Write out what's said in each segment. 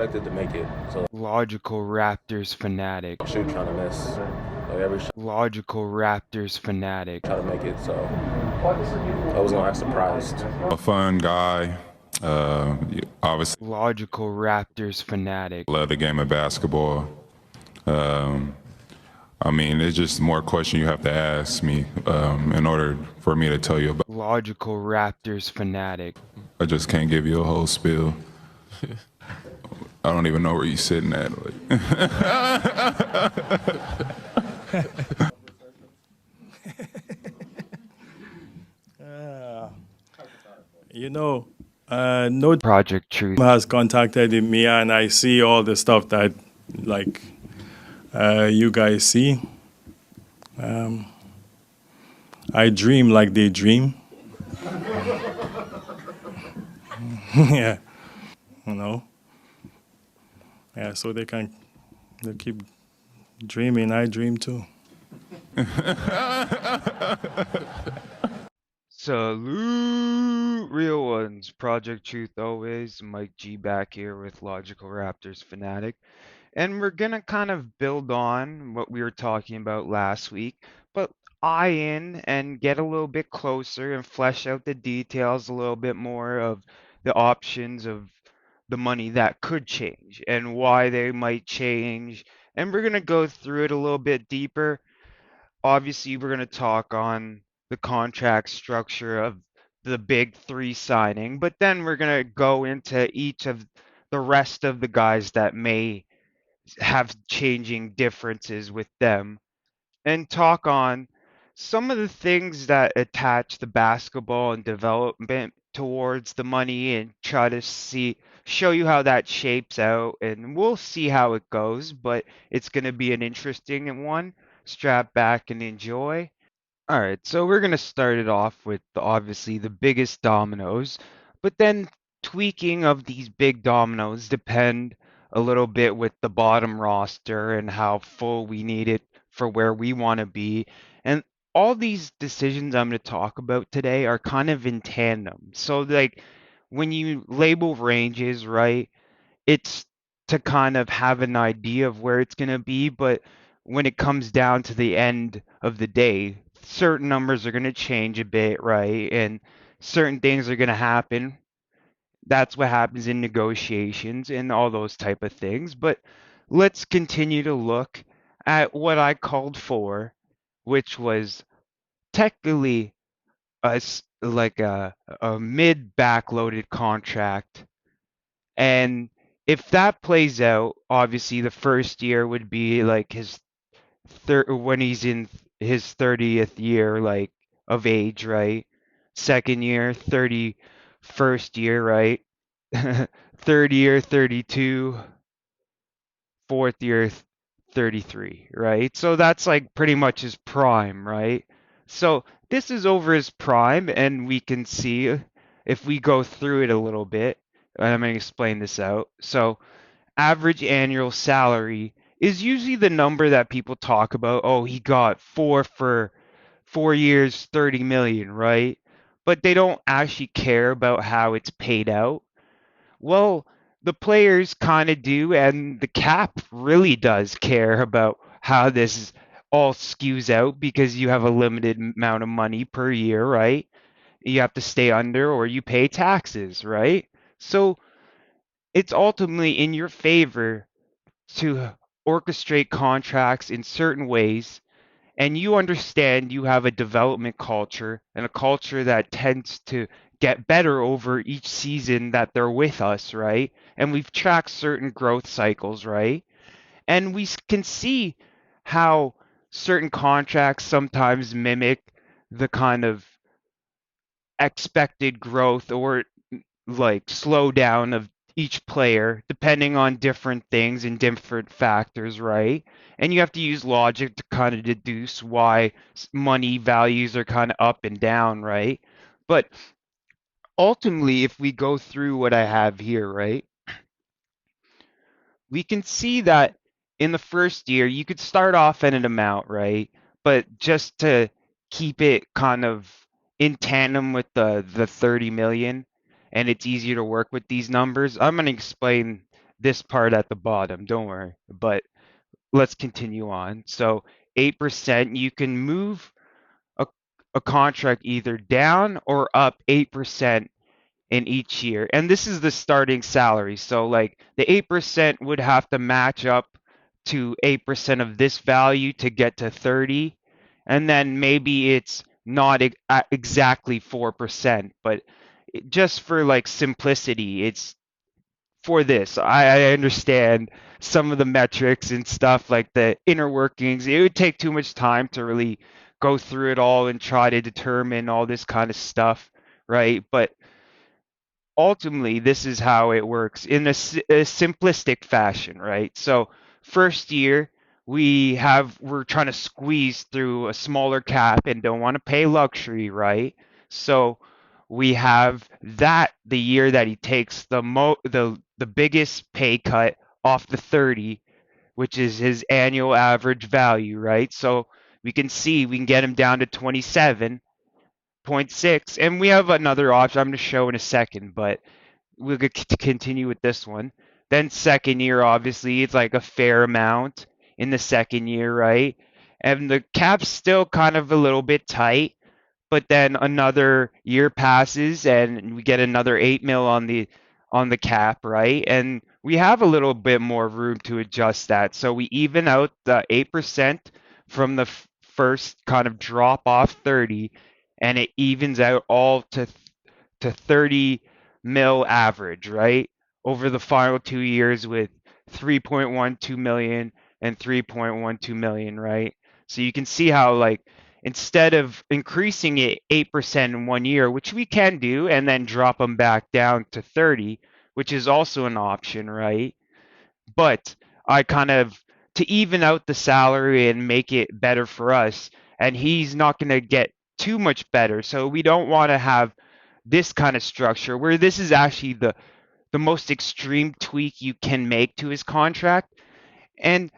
expected to make it. So Logical Raptors Fanatic. shoot, trying to miss. Like every shot, Logical Raptors Fanatic. try to make it. So I was gonna act surprised. A fun guy. Obviously, Logical Raptors Fanatic. love the game of basketball. I mean, it's just more questions you have to ask me in order for me to tell you about. Logical Raptors Fanatic. I just can't give you a whole spiel. I don't even know where you're sitting at. No Project Truth. has contacted me, and I see all the stuff that, like, you guys see. I dream like they dream. Yeah, Yeah, so they keep dreaming. I dream too. Salute, real ones. Project Truth always. Mike G back here with Logical Raptors Fanatic. And we're gonna kind of build on what we were talking about last week, but eye in and get a little bit closer and flesh out the details a little bit more of the options of the money that could change and why they might change. And we're gonna go through it a little bit deeper. Obviously, we're going to talk on the contract structure of the big three signing, but then we're going to go into each of the rest of the guys that may have changing differences with them and talk on some of the things that attach the basketball and development towards the money and try to show you how that shapes out, and we'll see how it goes, but it's going to be an interesting one. Strap back and enjoy. All right, so we're going to start it off with obviously the biggest dominoes, but then tweaking of these big dominoes depend a little bit with the bottom roster and how full we need it for where we want to be. And all these decisions I'm going to talk about today are kind of in tandem. So, like, when you label ranges, right, it's to kind of have an idea of where it's going to be, but when it comes down to the end of the day, certain numbers are going to change a bit, right? And certain things are going to happen. That's what happens in negotiations and all those type of things. But let's continue to look at what I called for, which was technically like a mid backloaded contract. And if that plays out, obviously the first year would be like his when he's in his 30th year, like, of age, right? Second year, 31st year, right? Third year, 32. Fourth year, 33, right? So that's like pretty much his prime, right? So this is over his prime, and we can see if we go through it a little bit. I'm going to explain this out. So average annual salary is usually the number that people talk about. Oh, he got for 4 years, 30 million, right? But they don't actually care about how it's paid out. Well, the players kind of do, and the cap really does care about how this all skews out because you have a limited amount of money per year, right? You have to stay under or you pay taxes, right? So it's ultimately in your favor to orchestrate contracts in certain ways, and you understand you have a development culture and a culture that tends to get better over each season that they're with us, right? And we've tracked certain growth cycles, right? And we can see how certain contracts sometimes mimic the kind of expected growth or like slowdown of each player depending on different things and different factors, right? And you have to use logic to kind of deduce why money values are kind of up and down, right? But ultimately, if we go through what I have here, right, we can see that in the first year, you could start off at an amount, right? But just to keep it kind of in tandem with the 30 million, and it's easier to work with these numbers, I'm going to explain this part at the bottom, don't worry. But let's continue on. So 8%, you can move a, a contract either down or up 8% in each year. And this is the starting salary. So like the 8% would have to match up to 8% of this value to get to 30. And then maybe it's not exactly 4%, but just for like simplicity, it's for this. I understand some of the metrics and stuff like the inner workings. It would take too much time to really go through it all and try to determine all this kind of stuff, right? But ultimately, this is how it works in a simplistic fashion, right? So first year, we're trying to squeeze through a smaller cap and don't want to pay luxury, right? So we have that the year that he takes the biggest pay cut off the 30, which is his annual average value, right? So we can see we can get him down to 27.6, and we have another option I'm going to show in a second, but we'll continue with this one. Then second year, obviously, it's like a fair amount in the second year, right? And the cap's still kind of a little bit tight, but then another year passes and we get another 8 mil on the cap, right? And we have a little bit more room to adjust that. So we even out the 8% from the first kind of drop off 30, and it evens out all to 30 mil average, right? Over the final 2 years with 3.12 million and 3.12 million, right? So you can see how like instead of increasing it 8% in 1 year, which we can do, and then drop them back down to 30, which is also an option, right? But I kind of to even out the salary and make it better for us, and he's not going to get too much better. So we don't want to have this kind of structure where this is actually the most extreme tweak you can make to his contract. And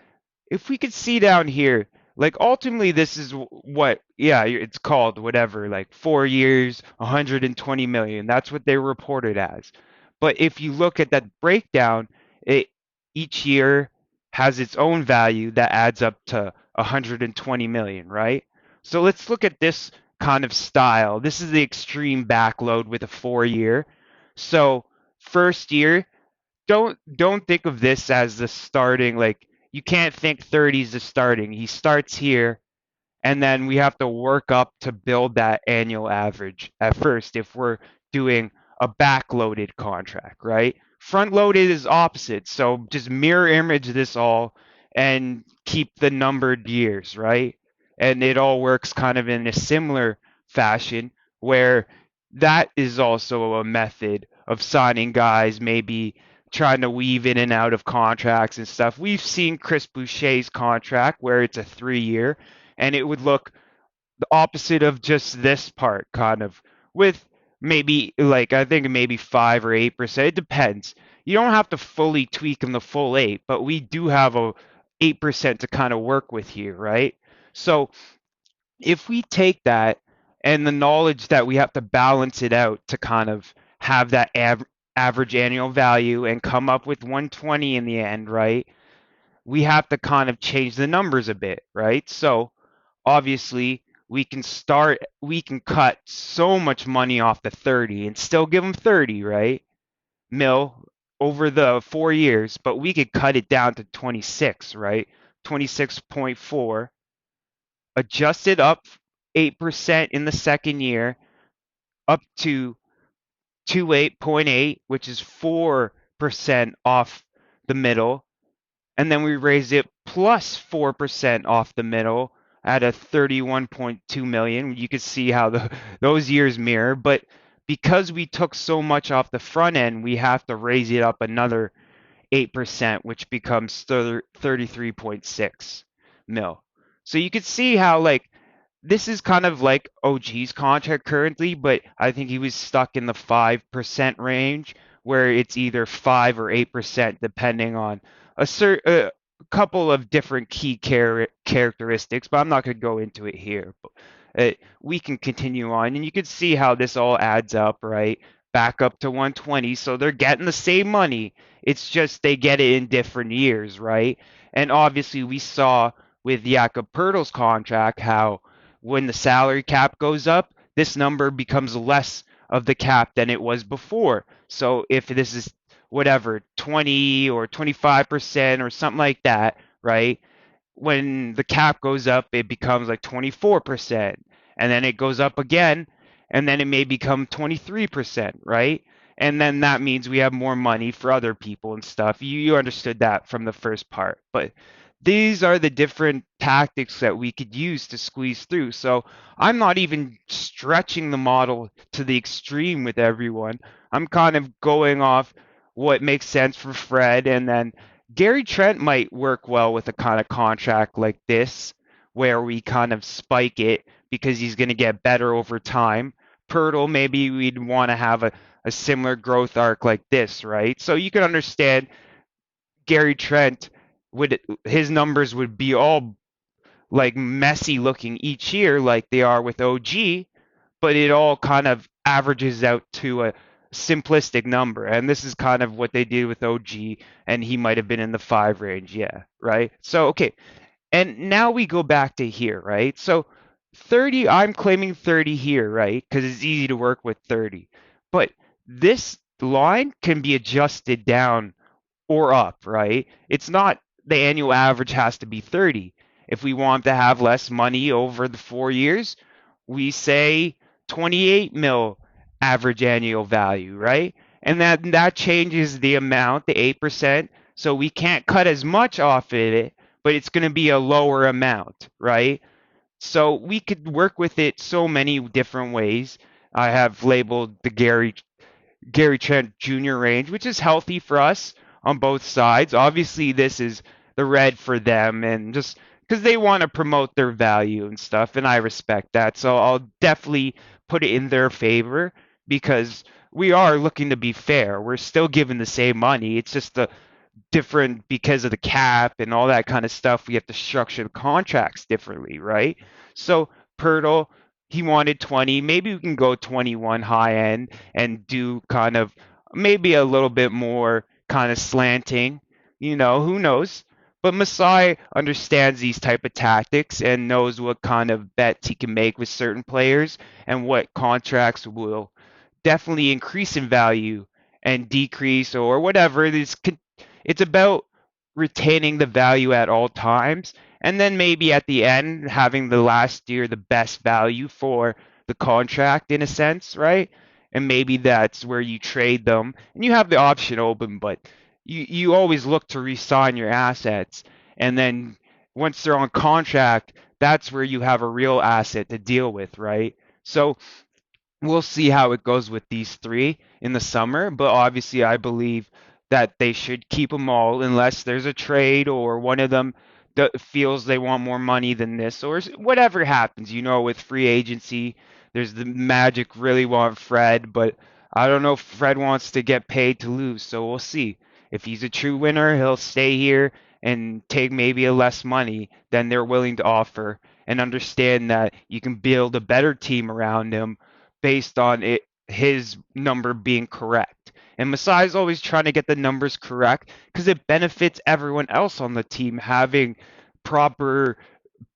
if we could see down here, like ultimately this is what, yeah, it's called whatever, like 4 years, 120 million. That's what they reported as. But if you look at that breakdown, it each year has its own value that adds up to 120 million, right? So let's look at this kind of style. This is the extreme backload with a 4 year. So first year, don't think of this as the starting, like you can't think 30 is the starting. He starts here and then we have to work up to build that annual average at first if we're doing a backloaded contract, right? Front loaded is opposite. So just mirror image this all and keep the numbered years, right? And it all works kind of in a similar fashion where that is also a method of signing guys, maybe trying to weave in and out of contracts and stuff. We've seen Chris Boucher's contract where it's a 3 year and it would look the opposite of just this part, kind of, with maybe like I think maybe 5 or 8%. It depends. You don't have to fully tweak them the full 8, but we do have a 8% to kind of work with here, right? So if we take that and the knowledge that we have to balance it out to kind of have that average annual value and come up with 120 in the end, right? We have to kind of change the numbers a bit, right? So obviously we can cut so much money off the 30 and still give them 30, right? Mil over the 4 years, but we could cut it down to 26, right? 26.4, adjust it up 8% in the second year, up to 28.8, which is 4% off the middle, and then we raise it plus 4% off the middle at a 31.2 million. You can see how those years mirror, but because we took so much off the front end, we have to raise it up another 8%, which becomes 33.6 mil. So you can see how like this is kind of like OG's contract currently, but I think he was stuck in the 5% range where it's either 5 or 8% depending on a couple of different key characteristics, but I'm not going to go into it here. But we can continue on, and you can see how this all adds up, right? back up to 120. So they're getting the same money. It's just they get it in different years, right? And obviously, we saw with Jakob Poeltl's contract how when the salary cap goes up, this number becomes less of the cap than it was before. So if this is whatever 20 or 25% or something like that, right? When the cap goes up, it becomes like 24%. And then it goes up again, and then it may become 23%, right? And then that means we have more money for other people and stuff. You understood that from the first part. But these are the different tactics that we could use to squeeze through. So I'm not even stretching the model to the extreme with everyone. I'm kind of going off what makes sense for Fred, and then Gary Trent might work well with a kind of contract like this, where we kind of spike it because he's going to get better over time. Pirtle, maybe we'd want to have a similar growth arc like this, right? So you can understand Gary Trent would his numbers would be all like messy looking each year like they are with OG, but it all kind of averages out to a simplistic number. And this is kind of what they did with OG, and he might have been in the 5 range. Yeah, right? So, okay. And now we go back to here, right? So 30, I'm claiming 30 here, right? Because it's easy to work with 30. But this line can be adjusted down or up, right? It's not the annual average has to be 30. If we want to have less money over the 4 years, we say 28 mil average annual value, right? And that changes the amount, the 8%. So we can't cut as much off of it, but it's going to be a lower amount, right? So we could work with it so many different ways. I have labeled the Gary Trent Jr. range, which is healthy for us on both sides. Obviously, this is the red for them, and just because they want to promote their value and stuff, and I respect that. So I'll definitely put it in their favor because we are looking to be fair. We're still giving the same money. It's just the different because of the cap and all that kind of stuff. We have to structure the contracts differently, right? So Pirtle, he wanted 20. Maybe we can go 21 high end and do kind of maybe a little bit more kind of slanting. Who knows? But Masai understands these type of tactics and knows what kind of bets he can make with certain players and what contracts will definitely increase in value and decrease or whatever. It's about retaining the value at all times, and then maybe at the end having the last year the best value for the contract in a sense, right? And maybe that's where you trade them and you have the option open, but you always look to re-sign your assets, and then once they're on contract, that's where you have a real asset to deal with, right? So we'll see how it goes with these three in the summer, but obviously I believe that they should keep them all unless there's a trade or one of them feels they want more money than this or whatever happens. With free agency, there's the Magic really want Fred, but I don't know if Fred wants to get paid to lose, so we'll see. If he's a true winner, he'll stay here and take maybe a less money than they're willing to offer and understand that you can build a better team around him based on his number being correct. And Masai is always trying to get the numbers correct because it benefits everyone else on the team having proper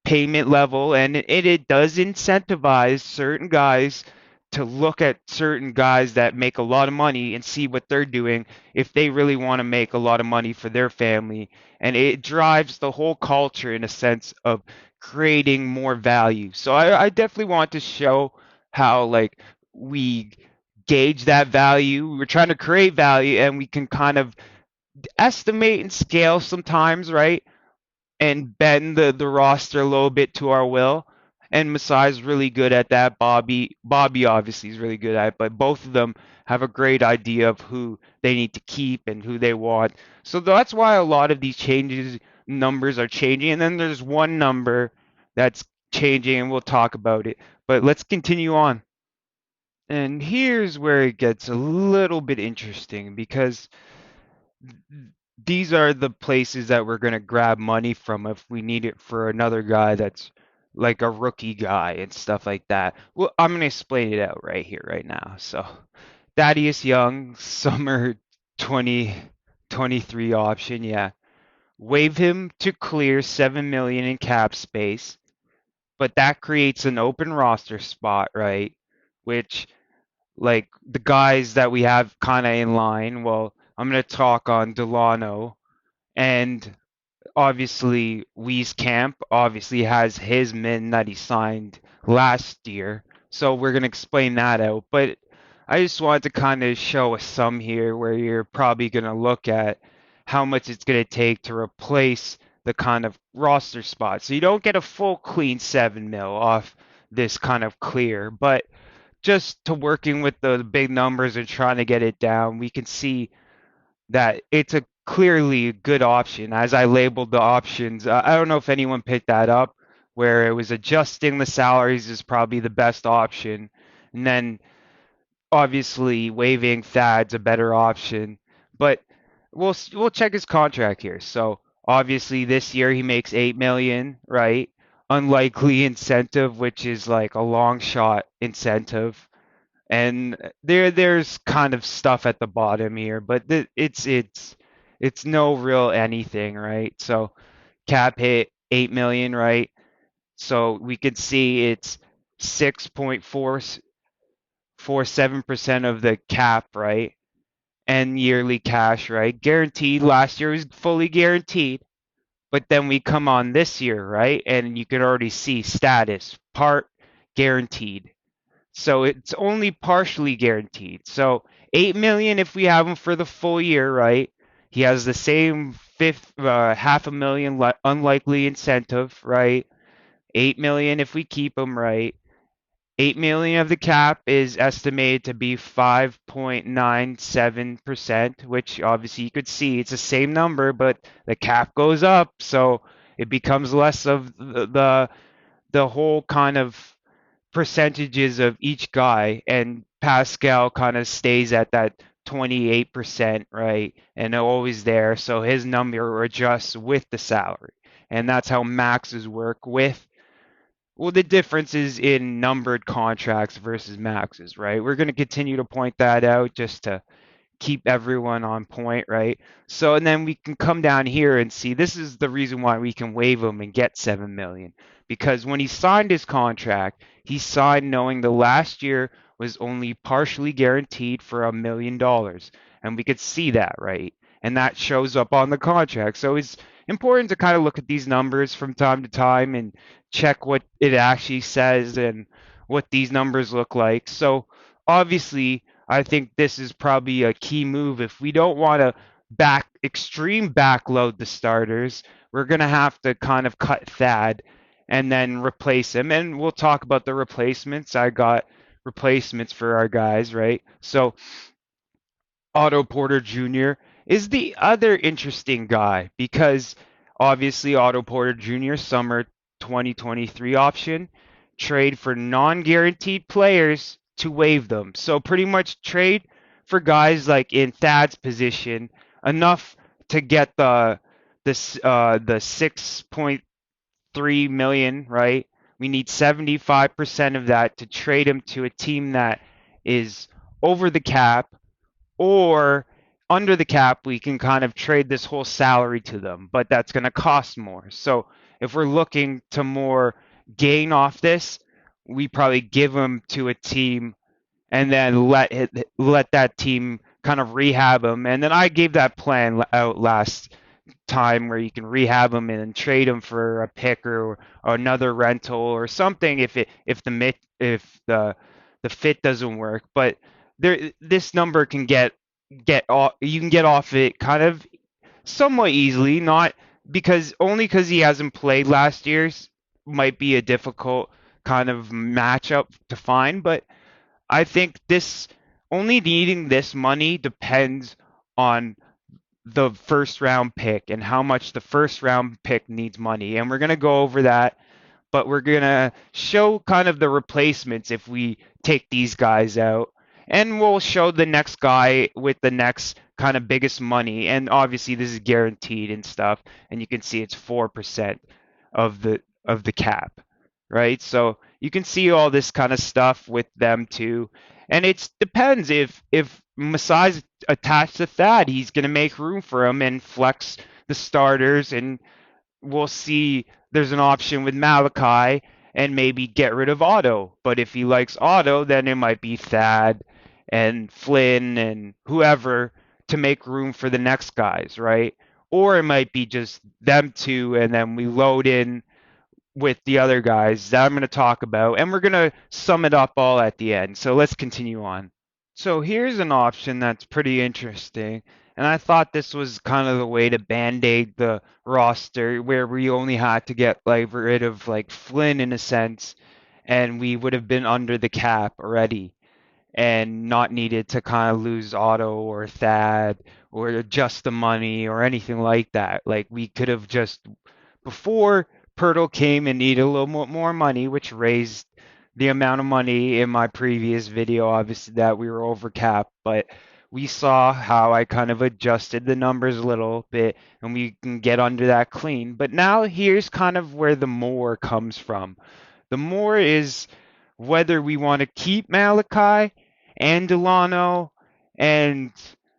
payment level, and it does incentivize certain guys to look at certain guys that make a lot of money and see what they're doing if they really want to make a lot of money for their family. And it drives the whole culture in a sense of creating more value. So I definitely want to show how like we gauge that value. We're trying to create value and we can kind of estimate and scale sometimes, right? And bend the roster a little bit to our will. And Masai's really good at that. Bobby obviously is really good at it, but both of them have a great idea of who they need to keep and who they want. So that's why a lot of these numbers are changing. And then there's one number that's changing, and we'll talk about it. But let's continue on. And here's where it gets a little bit interesting because these are the places that we're going to grab money from if we need it for another guy that's like a rookie guy and stuff like that. Well, I'm going to explain it out right here, right now. So Thaddeus Young, summer 2023 option, yeah. Waive him to clear 7 million in cap space, but that creates an open roster spot, right? Which, like, the guys that we have kind of in line, well, I'm going to talk on Delano, and obviously Wieskamp obviously has his min that he signed last year, so we're going to explain that out. But I just wanted to kind of show a sum here where you're probably going to look at how much it's going to take to replace the kind of roster spot. So you don't get a full clean 7 mil off this kind of clear, but just to working with the big numbers and trying to get it down, we can see that it's a clearly good option. As I labeled the options, I don't know if anyone picked that up, where it was adjusting the salaries is probably the best option, and then obviously waiving Thad's a better option. But we'll check his contract here. So obviously this year he makes 8 million, right? Unlikely incentive, which is like a long shot incentive. And there's kind of stuff at the bottom here, but it's no real anything, right? So cap hit 8 million, right? So we could see it's 6.447% of the cap, right? And yearly cash, right? Guaranteed. Last year was fully guaranteed, but then we come on this year, right? And you can already see status part guaranteed. So it's only partially guaranteed. So 8 million if we have him for the full year, right? He has the same half a million unlikely incentive, right? 8 million if we keep him, right? 8 million of the cap is estimated to be 5.97%, which obviously you could see it's the same number, but the cap goes up, so it becomes less of the whole kind of percentages of each guy, and Pascal kind of stays at that 28%, right? And always there. So his number adjusts with the salary. And that's how maxes work with, well, the difference is in numbered contracts versus maxes, right? We're going to continue to point that out just to keep everyone on point, right? So, and then we can come down here and see this is the reason why we can waive him and get 7 million. Because when he signed his contract, he signed knowing the last year was only partially guaranteed for $1 million. And we could see that, right? And that shows up on the contract. So it's important to kind of look at these numbers from time to time and check what it actually says and what these numbers look like. So obviously, I think this is probably a key move. If we don't want to extreme backload the starters, we're going to have to kind of cut Thad and then replace him. And we'll talk about the replacements. I got replacements for our guys, right? So Otto Porter Jr. is the other interesting guy because obviously Otto Porter Jr. summer 2023 option, trade for non-guaranteed players to waive them. So pretty much trade for guys like in Thad's position enough to get the 6.3 million, right? We need 75% of that to trade him to a team that is over the cap, or under the cap, we can kind of trade this whole salary to them, but that's going to cost more. So if we're looking to more gain off this, we probably give them to a team and then let that team kind of rehab them. And then I gave that plan out last time where you can rehab them and then trade them for a pick or another rental or something if the fit doesn't work. But this number can you can get off it kind of somewhat easily, not because he hasn't played last year's might be a difficult kind of matchup to find, but I think this only needing this money depends on the first round pick and how much the first round pick needs money. And we're going to go over that, but we're going to show kind of the replacements if we take these guys out. And we'll show the next guy with the next kind of biggest money. And obviously this is guaranteed and stuff. And you can see it's 4% of the cap, right? So you can see all this kind of stuff with them too. And it depends if Masai's attached to Thad, he's going to make room for him and flex the starters, and we'll see there's an option with Malachi and maybe get rid of Otto. But if he likes Otto, then it might be Thad and Flynn and whoever to make room for the next guys, right? Or it might be just them two and then we load in with the other guys that I'm going to talk about, and we're going to sum it up all at the end. So let's continue on. So here's an option that's pretty interesting, and I thought this was kind of the way to band-aid the roster, where we only had to get like rid of like Flynn in a sense, and we would have been under the cap already and not needed to kind of lose Otto or Thad or adjust the money or anything like that. Like we could have just before Pirtle came and needed a little more money, which raised the amount of money in my previous video, obviously that we were over cap, but we saw how I kind of adjusted the numbers a little bit and we can get under that clean. But now here's kind of where the more comes from. The more is whether we want to keep Malachi and Delano and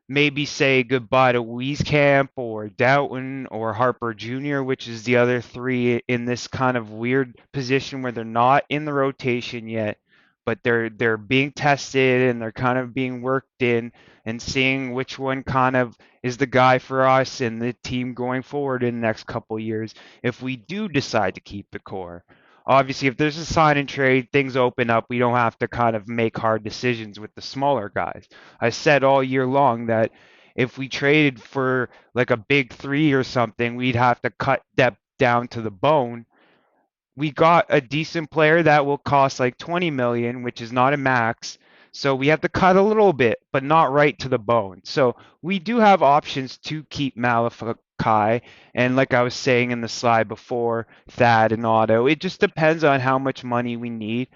maybe say goodbye to Wieskamp or Doughton or Harper Jr., which is the other three in this kind of weird position where they're not in the rotation yet, but they're being tested and they're kind of being worked in and seeing which one kind of is the guy for us and the team going forward in the next couple years if we do decide to keep the core. Obviously, if there's a sign and trade, things open up. We don't have to kind of make hard decisions with the smaller guys. I said all year long that if we traded for like a big three or something, we'd have to cut depth down to the bone. We got a decent player that will cost like 20 million, which is not a max. So we have to cut a little bit, but not right to the bone. So we do have options to keep Malachi. And like I was saying in the slide before, Thad and Otto, it just depends on how much money we need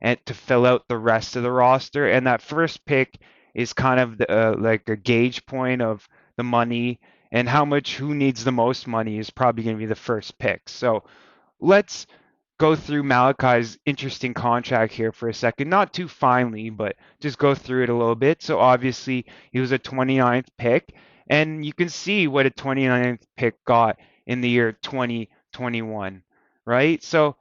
and to fill out the rest of the roster. And that first pick is kind of like a gauge point of the money and how much who needs the most money is probably going to be the first pick. So let's go through Malachi's interesting contract here for a second. Not too finely, but just go through it a little bit. So obviously he was a 29th pick, and you can see what a 29th pick got in the year 2021, right? So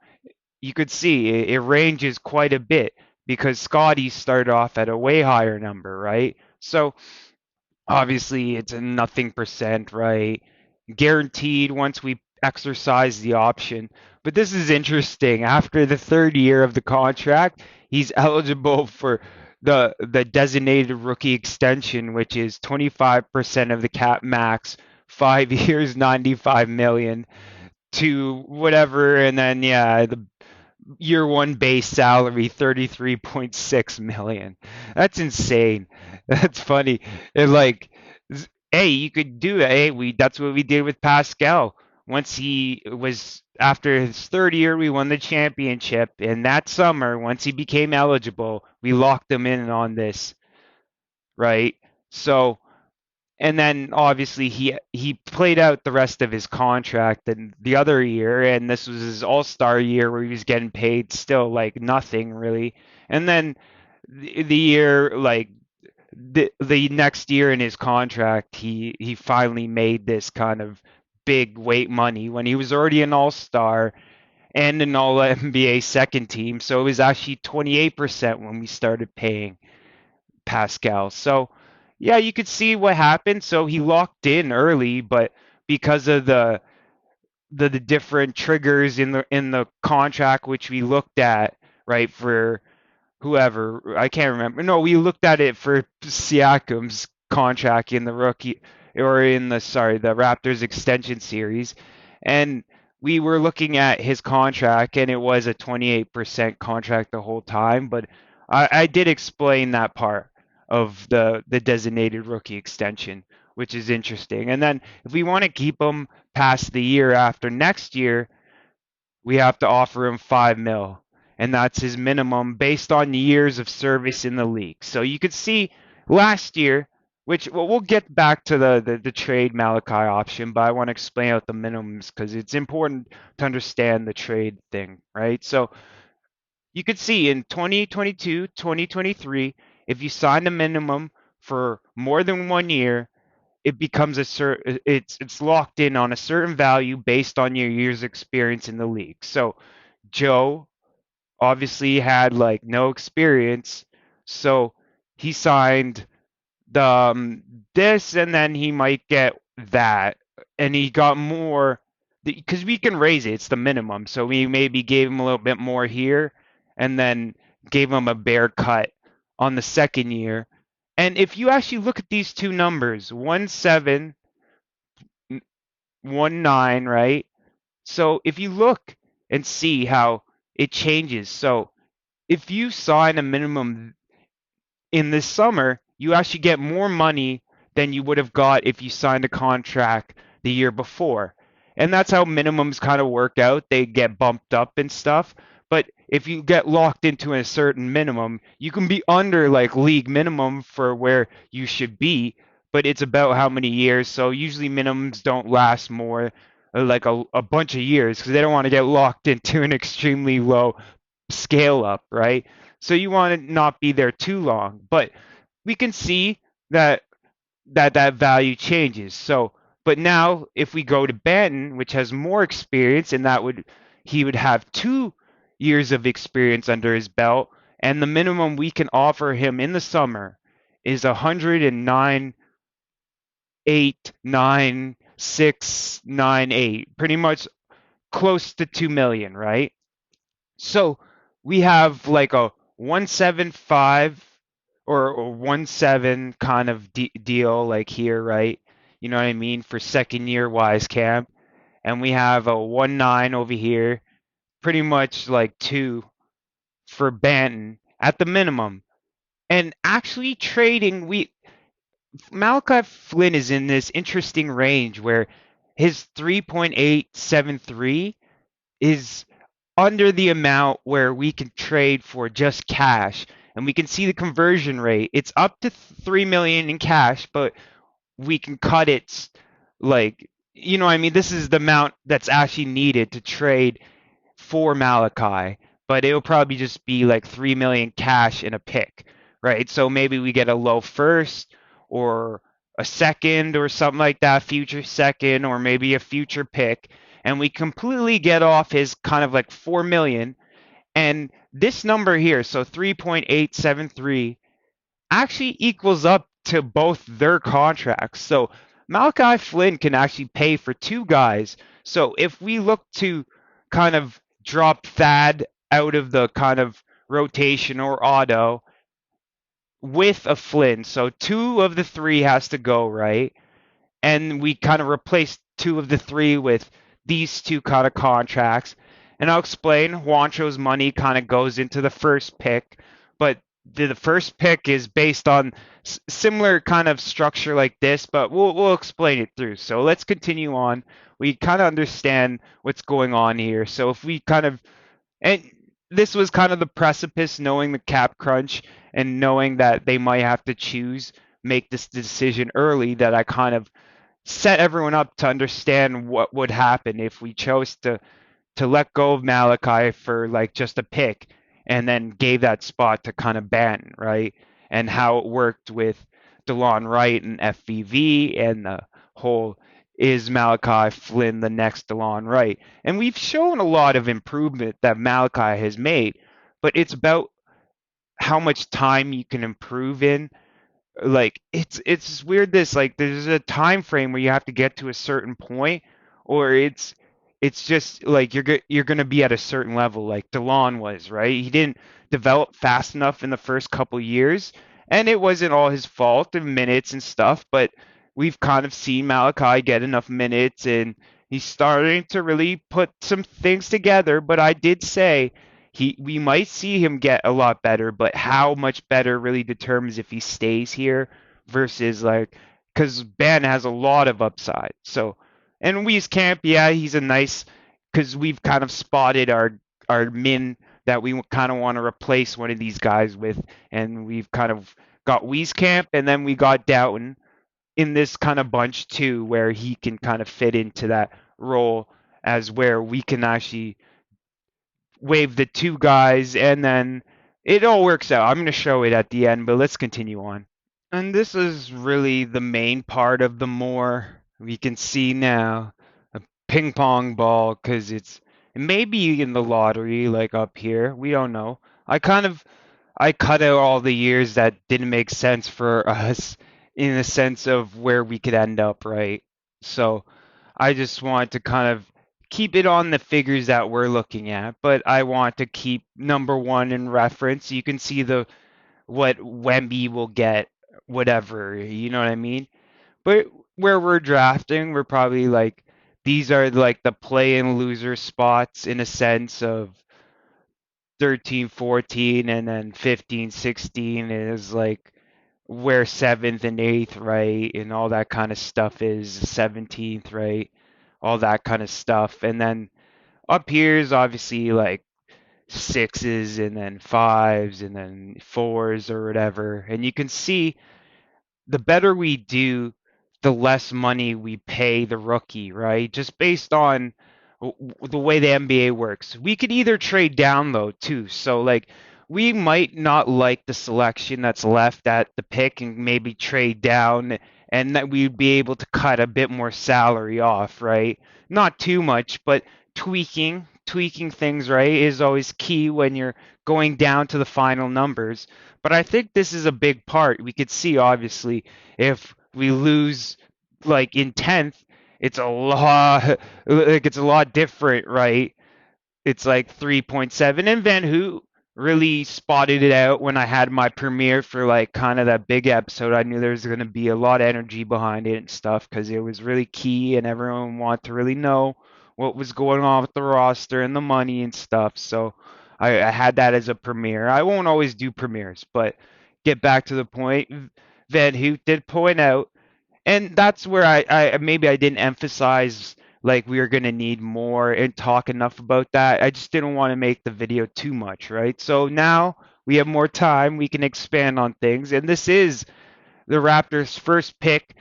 you could see it ranges quite a bit because Scotty started off at a way higher number, right? So obviously it's a nothing percent, right? Guaranteed once we exercise the option. But this is interesting. After the third year of the contract, he's eligible for the designated rookie extension, which is 25% of the cap max, 5 years, 95 million to whatever, and then yeah, the year one base salary 33.6 million. That's insane. That's funny. And like hey, you could do it. Hey, we that's what we did with Pascal. Once he was after his third year, we won the championship. And that summer, once he became eligible, we locked him in on this, right? So and then obviously he played out the rest of his contract and the other year, and this was his all-star year where he was getting paid still like nothing really. And then the year like the next year in his contract, he finally made this kind of big weight money when he was already an all-star and an all NBA second team. So it was actually 28% when we started paying Pascal. So yeah, you could see what happened. So he locked in early, but because of the different triggers in the contract which we looked at, right, for whoever, I can't remember. No, we looked at it for Siakam's contract in the rookie or in the Raptors Extension Series, and we were looking at his contract and it was a 28% contract the whole time, but I did explain that part of the designated rookie extension, which is interesting. And then if we want to keep him past the year after next year, we have to offer him 5 mil, and that's his minimum based on years of service in the league. So you could see last year, which well, we'll get back to the trade Malachi option, but I want to explain out the minimums because it's important to understand the trade thing, right? So you could see in 2022, 2023, if you sign a minimum for more than 1 year, it becomes it's locked in on a certain value based on your year's experience in the league. So Joe obviously had like no experience, so he signed the this, and then he might get that, and he got more because we can raise it. It's the minimum, so we maybe gave him a little bit more here, and then gave him a bare cut on the second year. And if you actually look at these two numbers, 1.7, 1.9, right? So if you look and see how it changes, so if you sign a minimum in this summer, you actually get more money than you would have got if you signed a contract the year before. And that's how minimums kind of work out. They get bumped up and stuff. But if you get locked into a certain minimum, you can be under like league minimum for where you should be, but it's about how many years. So usually minimums don't last more like a bunch of years because they don't want to get locked into an extremely low scale up, right? So you want to not be there too long, but we can see that that value changes. So, but now if we go to Banton, which has more experience, and that would he would have 2 years of experience under his belt, and the minimum we can offer him in the summer is 109,89698, pretty much close to 2 million, right? So we have like a 175 or 1.7 kind of deal like here, right? You know what I mean? For second year wise camp. And we have a 1.9 over here, pretty much like 2 for Banton at the minimum. And actually trading, we Malachi Flynn is in this interesting range where his 3.873 is under the amount where we can trade for just cash, and we can see the conversion rate. It's up to 3 million in cash, but we can cut it like, you know what I mean? This is the amount that's actually needed to trade for Malachi, but it'll probably just be like 3 million cash in a pick, right? So maybe we get a low first or a second or something like that, future second, or maybe a future pick, and we completely get off his kind of like 4 million. And this number here, so 3.873, actually equals up to both their contracts. So Malachi Flynn can actually pay for 2 guys. So if we look to kind of drop Thad out of the kind of rotation or auto with a Flynn, so 2 of the 3 has to go, right? And we kind of replaced 2 of the 3 with these 2 kind of contracts. And I'll explain. Juancho's money kind of goes into the first pick, but the first pick is based on similar kind of structure like this, but we'll explain it through. So let's continue on. We kind of understand what's going on here. So if we kind of, and this was kind of the precipice, knowing the cap crunch and knowing that they might have to make this decision early, that I kind of set everyone up to understand what would happen if we chose to let go of Malachi for like just a pick and then gave that spot to kind of Banton, right? And how it worked with DeLon Wright and FVV and the whole is Malachi Flynn the next DeLon Wright. And we've shown a lot of improvement that Malachi has made, but it's about how much time you can improve in. Like it's weird, this like there's a time frame where you have to get to a certain point, or it's just like you're gonna be at a certain level like DeLon was, right? He didn't develop fast enough in the first couple years, and it wasn't all his fault in minutes and stuff, but we've kind of seen Malachi get enough minutes, and he's starting to really put some things together. But I did say we might see him get a lot better, but how much better really determines if he stays here versus like, because Ben has a lot of upside. So, and Weeze Camp, yeah, he's a nice, because we've kind of spotted our min that we kind of want to replace one of these guys with, and we've kind of got Weeze Camp, and then we got Doughton in this kind of bunch too, where he can kind of fit into that role as where we can actually wave the 2 guys, and then it all works out. I'm going to show it at the end, but let's continue on. And this is really the main part of the more we can see now a ping pong ball because it may be in the lottery like up here. We don't know. I cut out all the years that didn't make sense for us in the sense of where we could end up, right? So I just want to kind of keep it on the figures that we're looking at, but I want to keep number one in reference. You can see the what Wemby will get, whatever, you know what I mean? But where we're drafting, we're probably like these are like the play and loser spots in a sense of 13, 14, and then 15, 16 is like where 7th and 8th, right? And all that kind of stuff is 17th, right? All that kind of stuff. And then up here is obviously like sixes and then fives and then fours or whatever. And you can see the better we do, the less money we pay the rookie, right? Just based on the way the NBA works. We could either trade down though too. So like we might not like the selection that's left at the pick and maybe trade down and that we'd be able to cut a bit more salary off, right? Not too much, but tweaking things, right, is always key when you're going down to the final numbers. But I think this is a big part. We could see obviously if we lose like in 10th, it's a lot like it's a lot different, right? It's like 3.7 and Van Hoot really spotted it out when I had my premiere for like kind of that big episode. I knew there was going to be a lot of energy behind it and stuff because it was really key and everyone wanted to really know what was going on with the roster and the money and stuff. So I had that as a premiere. I won't always do premieres, but get back to the point. Van Hoot did point out, and that's where I maybe I didn't emphasize like we were gonna need more and talk enough about that. I just didn't want to make the video too much, right? So now we have more time, we can expand on things, and this is the Raptors' first pick,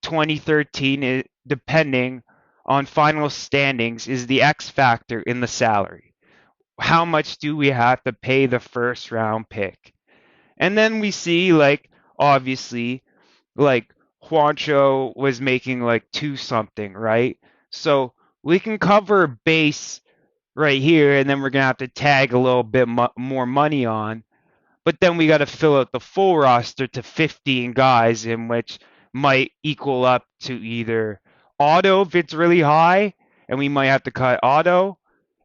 2013, depending on final standings, is the X factor in the salary. How much do we have to pay the first round pick? And then we see like obviously like Juancho was making like two something, right? So we can cover base right here, and then we're gonna have to tag a little bit more money on. But then we got to fill out the full roster to 15 guys, in which might equal up to either Otto if it's really high, and we might have to cut Otto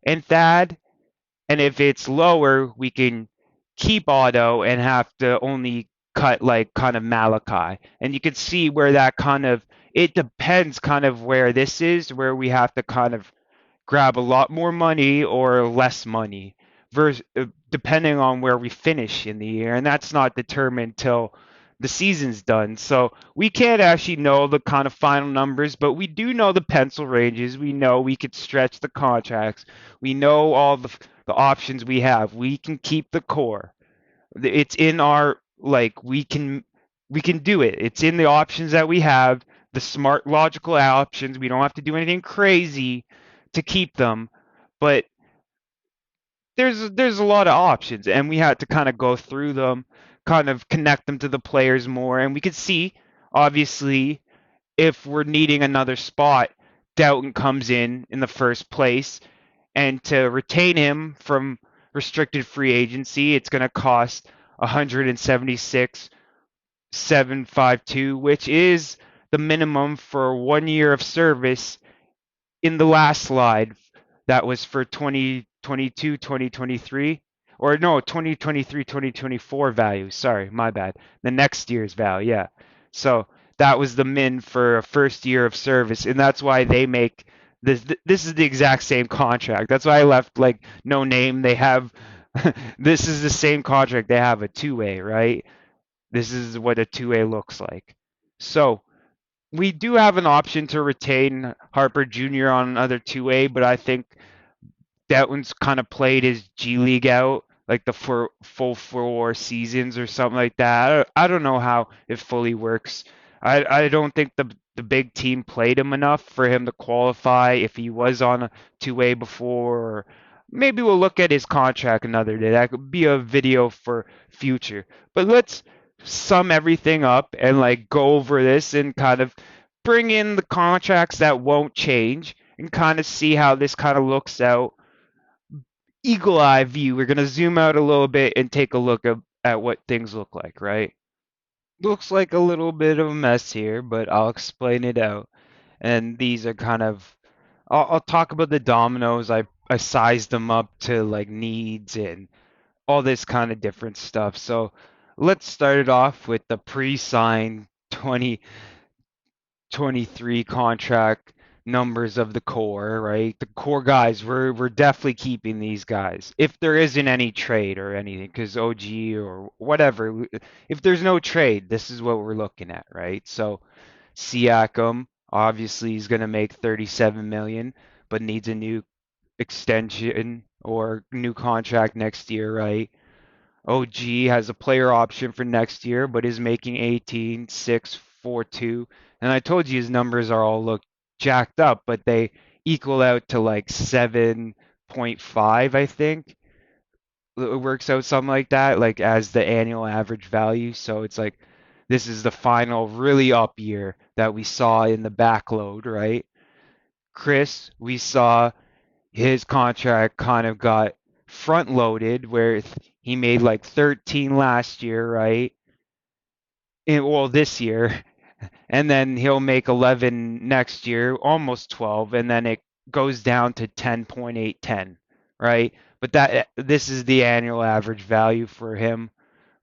and Thad, and if it's lower, we can keep Otto and have to only cut like kind of Malachi. And you can see where that kind of it depends kind of where this is, where we have to kind of grab a lot more money or less money versus depending on where we finish in the year, and that's not determined till the season's done. So we can't actually know the kind of final numbers, but we do know the pencil ranges. We know we could stretch the contracts. We know all the options we have. We can keep the core. It's in our like we can do it. It's in the options that we have, the smart logical options. We don't have to do anything crazy to keep them, but there's a lot of options, and we had to kind of go through them, kind of connect them to the players more, and we could see obviously if we're needing another spot, Doughton comes in the first place, and to retain him from restricted free agency, it's going to cost 176,752, which is the minimum for 1 year of service in the last slide that was for 2022, 2023, or no, 2023, 2024 value. Sorry, my bad. The next year's value, yeah. So that was the min for a first year of service, and that's why they make this. This is the exact same contract. That's why I left like no name. They have this is the same contract. They have a two-way, right? This is what a two-way looks like. So we do have an option to retain Harper Jr. on another two-way, but I think that one's kind of played his G League out, like the full 4 seasons or something like that. I don't know how it fully works. I don't think the big team played him enough for him to qualify if he was on a two-way before. maybe we'll look at his contract another day. That could be a video for future. But let's sum everything up and like go over this and kind of bring in the contracts that won't change and kind of see how this kind of looks out. Eagle eye view. We're going to zoom out a little bit and take a look at what things look like, right? Looks like a little bit of a mess here, but I'll explain it out. And these are kind of I'll talk about the dominoes. I sized them up to like needs and all this kind of different stuff. So let's start it off with the pre-signed 2023 contract numbers of the core, right? The core guys, we're definitely keeping these guys. If there isn't any trade or anything, because OG or whatever, if there's no trade, this is what we're looking at, right? So Siakam, obviously he's going to make 37 million, but needs a new extension or new contract next year, right? OG has a player option for next year, but is making 18, 6, 4, 2. And I told you his numbers are all look jacked up, but they equal out to like 7.5, I think. It works out something like that, like as the annual average value. So it's like this is the final really up year that we saw in the backload, right? Chris, we saw his contract kind of got front loaded where he made like 13 last year, right? Well, this year, and then he'll make 11 next year, almost 12, and then it goes down to 10.810, right? But this is the annual average value for him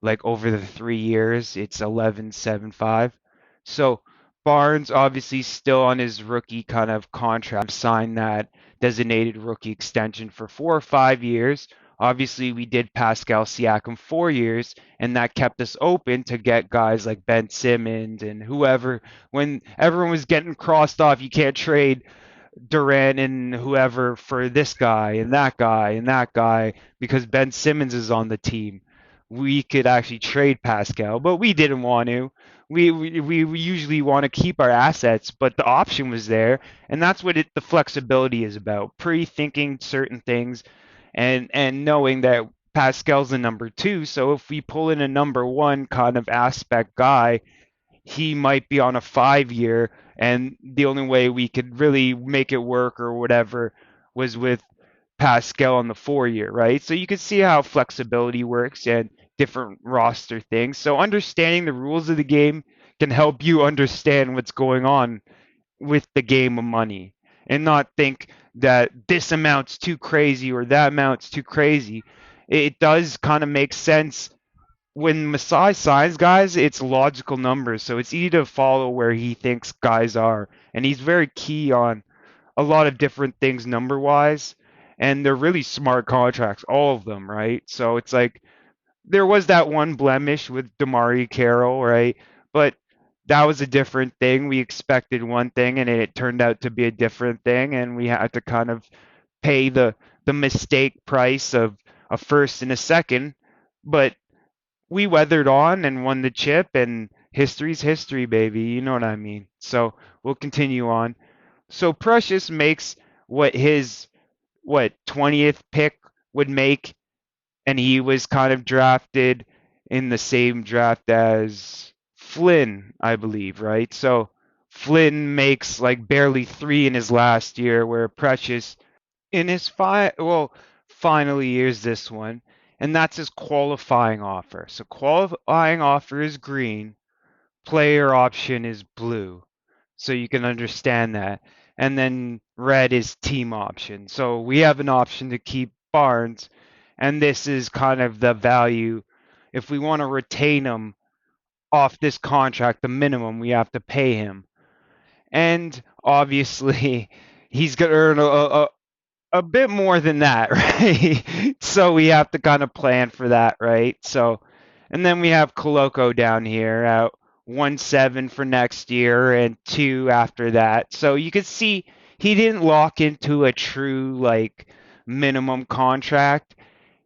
like over the 3 years, it's 11.75. So Barnes obviously still on his rookie kind of contract, signed that designated rookie extension for 4 or 5 years. Obviously, we did Pascal Siakam 4 years, and that kept us open to get guys like Ben Simmons and whoever. When everyone was getting crossed off, you can't trade Durant and whoever for this guy and that guy and that guy because Ben Simmons is on the team. We could actually trade Pascal, but we didn't want to. We usually want to keep our assets, but the option was there, and that's what the flexibility is about. Pre-thinking certain things, and knowing that Pascal's the number two. So if we pull in a number one kind of aspect guy, he might be on a 5 year, and the only way we could really make it work or whatever was with Pascal on the 4 year, right? So you can see how flexibility works and different roster things. So understanding the rules of the game can help you understand what's going on with the game of money and not think that this amount's too crazy or that amount's too crazy. It does kind of make sense when Masai signs guys, it's logical numbers, so it's easy to follow where he thinks guys are, and he's very key on a lot of different things number wise, and they're really smart contracts, all of them, right? So it's like there was that one blemish with Damari Carroll, right? But that was a different thing. We expected one thing, and it turned out to be a different thing, and we had to kind of pay the mistake price of a first and a second, but we weathered on and won the chip, and history's history, baby. You know what I mean? So we'll continue on. So Precious makes what his 20th pick would make, and he was kind of drafted in the same draft as Flynn, I believe, right? So Flynn makes like barely three in his last year, where Precious in his final year's this one, and that's his qualifying offer. So qualifying offer is green, player option is blue. So you can understand that. And then red is team option. So we have an option to keep Barnes, and this is kind of the value. If we want to retain him off this contract, the minimum we have to pay him. And obviously, he's going to earn a bit more than that, right? So we have to kind of plan for that, right? So, and then we have Coloco down here at 1.7 for next year and 2 after that. So you can see he didn't lock into a true like minimum contract.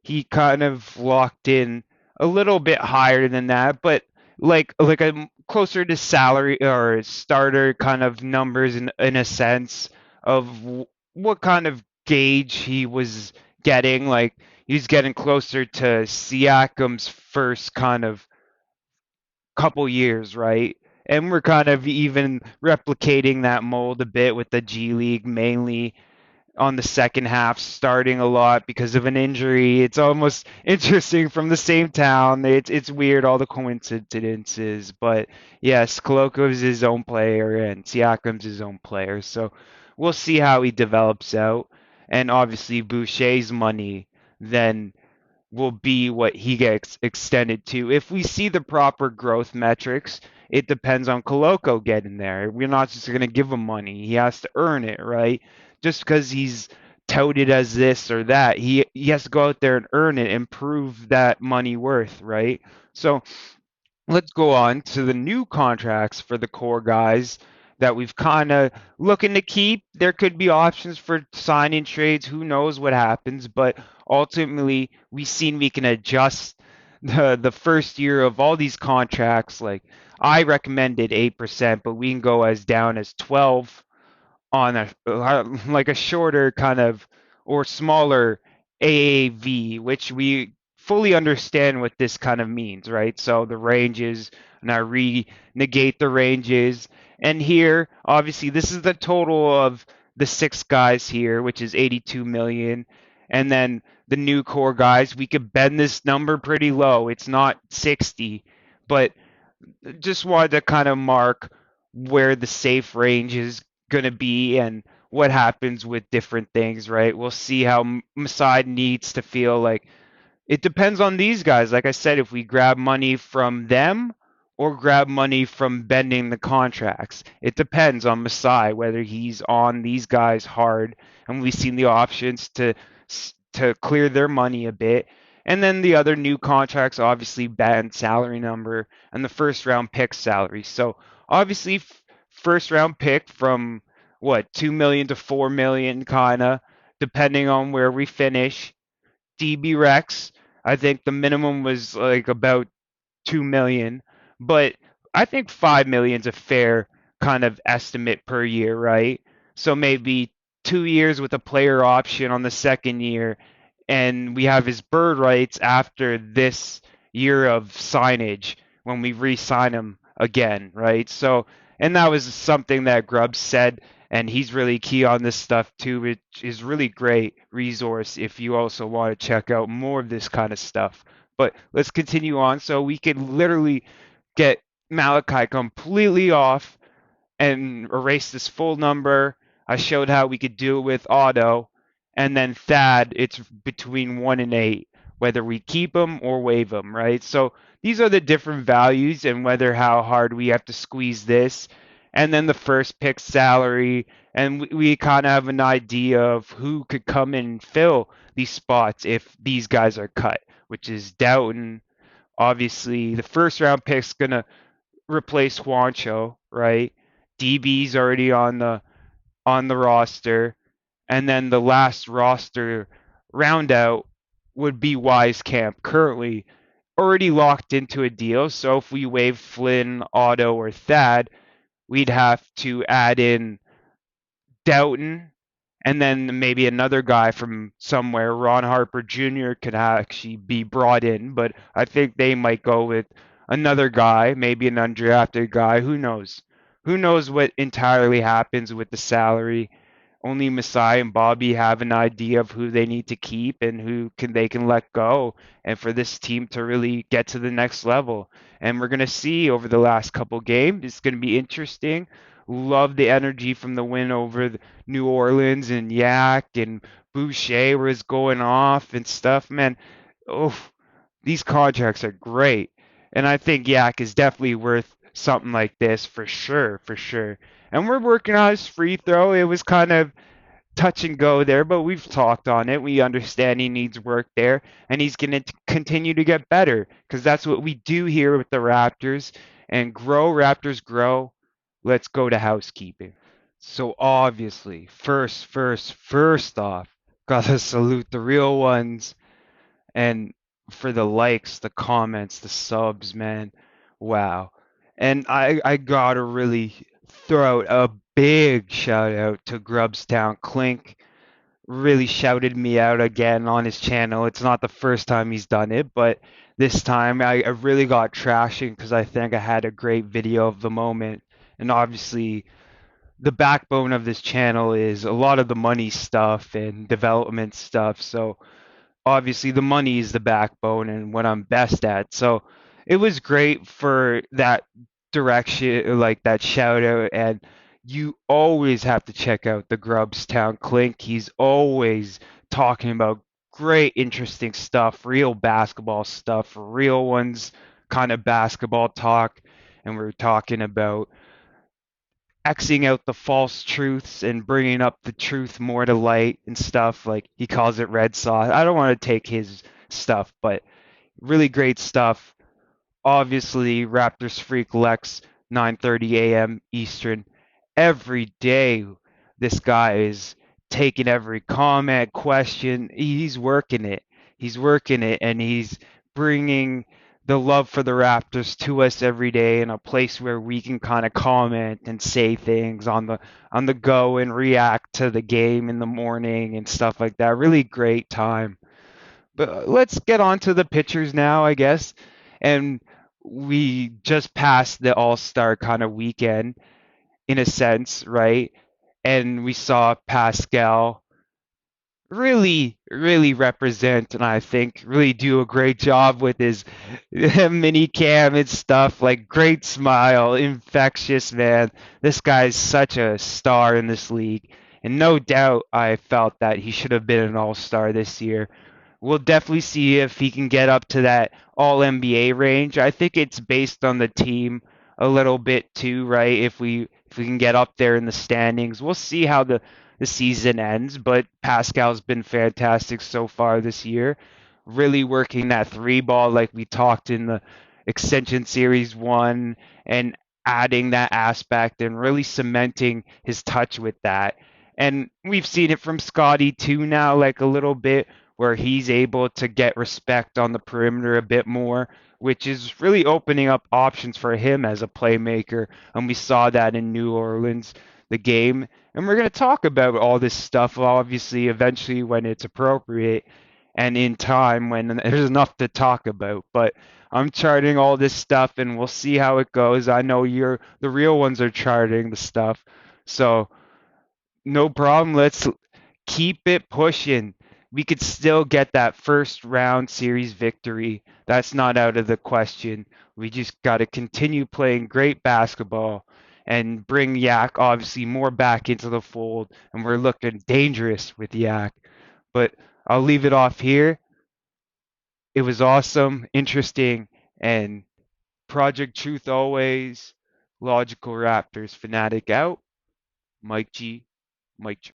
He kind of locked in a little bit higher than that, but like a closer to salary or starter kind of numbers in a sense of what kind of gauge he was getting. Like, he's getting closer to Siakam's first kind of couple years, right? And we're kind of even replicating that mold a bit with the G League, mainly on the second half, starting a lot because of an injury. It's almost interesting from the same town. It's weird, all the coincidences. But yes, Kolokov's his own player and Siakam's his own player. So we'll see how he develops out. And obviously Boucher's money then will be what he gets extended to. If we see the proper growth metrics, it depends on Koloko getting there. We're not just going to give him money. He has to earn it, right? Just because he's touted as this or that, he has to go out there and earn it and prove that money worth, right? So let's go on to the new contracts for the core guys that we've kind of looking to keep. There could be options for signing trades. Who knows what happens? But ultimately, we've seen we can adjust the first year of all these contracts. Like, I recommended 8%, but we can go as down as 12 on a like a shorter kind of or smaller AAV, which we fully understand what this kind of means, right? So the ranges, and I negate the ranges. And here, obviously, this is the total of the 6 guys here, which is 82 million. And then the new core guys, we could bend this number pretty low. It's not 60, but just wanted to kind of mark where the safe range is going to be and what happens with different things, right? We'll see how Masai needs to feel. Like, it depends on these guys. Like I said, if we grab money from them or grab money from bending the contracts, it depends on Masai whether he's on these guys hard, and we've seen the options to clear their money a bit. And then the other new contracts, obviously, band salary number and the first round pick salary. So obviously, first round pick from what 2 million to 4 million, kind of depending on where we finish. DB Rex, I think the minimum was like about 2 million, but I think 5 million is a fair kind of estimate per year, right? So maybe 2 years with a player option on the second year, and we have his bird rights after this year of signage when we re-sign him again, right? So, and that was something that Grubb said, and he's really key on this stuff too, which is really great resource if you also want to check out more of this kind of stuff. But let's continue on. So we could literally get Malachi completely off and erase this full number. I showed how we could do it with Otto. And then Thad, it's between 1 and 8, whether we keep him or waive him, right? So these are the different values and whether how hard we have to squeeze this. And then the first pick salary. And we kind of have an idea of who could come in and fill these spots if these guys are cut, which is Doughton. Obviously, the first round pick's going to replace Juancho, right? DB's already on the roster, and then the last roster round out would be Camp, currently already locked into a deal. So if we waive Flynn, Otto, or Thad, we'd have to add in Doughton, and then maybe another guy from somewhere. Ron Harper Jr. could actually be brought in, but I think they might go with another guy, maybe an undrafted guy. Who knows? Who knows what entirely happens with the salary? Only Masai and Bobby have an idea of who they need to keep and who they can let go, and for this team to really get to the next level. And we're gonna see over the last couple games. It's gonna be interesting. Love the energy from the win over New Orleans, and Yak and Boucher was going off and stuff. Man, oh, these contracts are great. And I think Yak is definitely worth something like this for sure, for sure. And we're working on his free throw. It was kind of touch and go there, but we've talked on it. We understand he needs work there, and he's going to continue to get better because that's what we do here with the Raptors. And grow, Raptors grow. Let's go to housekeeping. So obviously, first off, gotta salute the real ones, and for the likes, the comments, the subs, man. Wow. And I gotta really throw out a big shout out to Grubstown Clink. really shouted me out again on his channel. It's not the first time he's done it, but this time I really got trashing because I think I had a great video of the moment. And obviously, the backbone of this channel is a lot of the money stuff and development stuff. So obviously the money is the backbone and what I'm best at. So it was great for that direction, like that shout out. And you always have to check out the Grubstown Clink. He's always talking about great, interesting stuff, real basketball stuff, real ones, kind of basketball talk. And we're talking about Xing out the false truths and bringing up the truth more to light and stuff. Like he calls it red sauce. I don't want to take his stuff, but really great stuff. Obviously, Raptors Freak Lex, 9:30 a.m. Eastern. Every day, this guy is taking every comment, question. He's working it. He's working it, and he's bringing the love for the Raptors to us every day in a place where we can kind of comment and say things on the go and react to the game in the morning and stuff like that. Really great time. But let's get on to the pitchers now, I guess. And we just passed the All-Star kind of weekend in a sense, right? And we saw Pascal really represent and I think really do a great job with his mini cam and stuff. Like great smile, infectious, man. This guy's such a star in this league. And no doubt I felt that he should have been an all-star this year. We'll definitely see if he can get up to that all NBA range. I think it's based on the team a little bit too, right? If we can get up there in the standings, we'll see how the season ends. But Pascal's been fantastic so far this year, really working that three ball like we talked in the Extension Series 1 and adding that aspect and really cementing his touch with that. And we've seen it from Scotty too now, like a little bit where he's able to get respect on the perimeter a bit more, which is really opening up options for him as a playmaker. And we saw that in New Orleans, the game. And we're going to talk about all this stuff, obviously, eventually when it's appropriate and in time when there's enough to talk about. But I'm charting all this stuff and we'll see how it goes. I know the real ones are charting the stuff. So no problem. Let's keep it pushing. We could still get that first round series victory. That's not out of the question. We just got to continue playing great basketball and bring Yak obviously more back into the fold. And we're looking dangerous with Yak. But I'll leave it off here. It was awesome, interesting, and Project Truth always. Logical Raptors Fanatic out. Mike G. Mike G.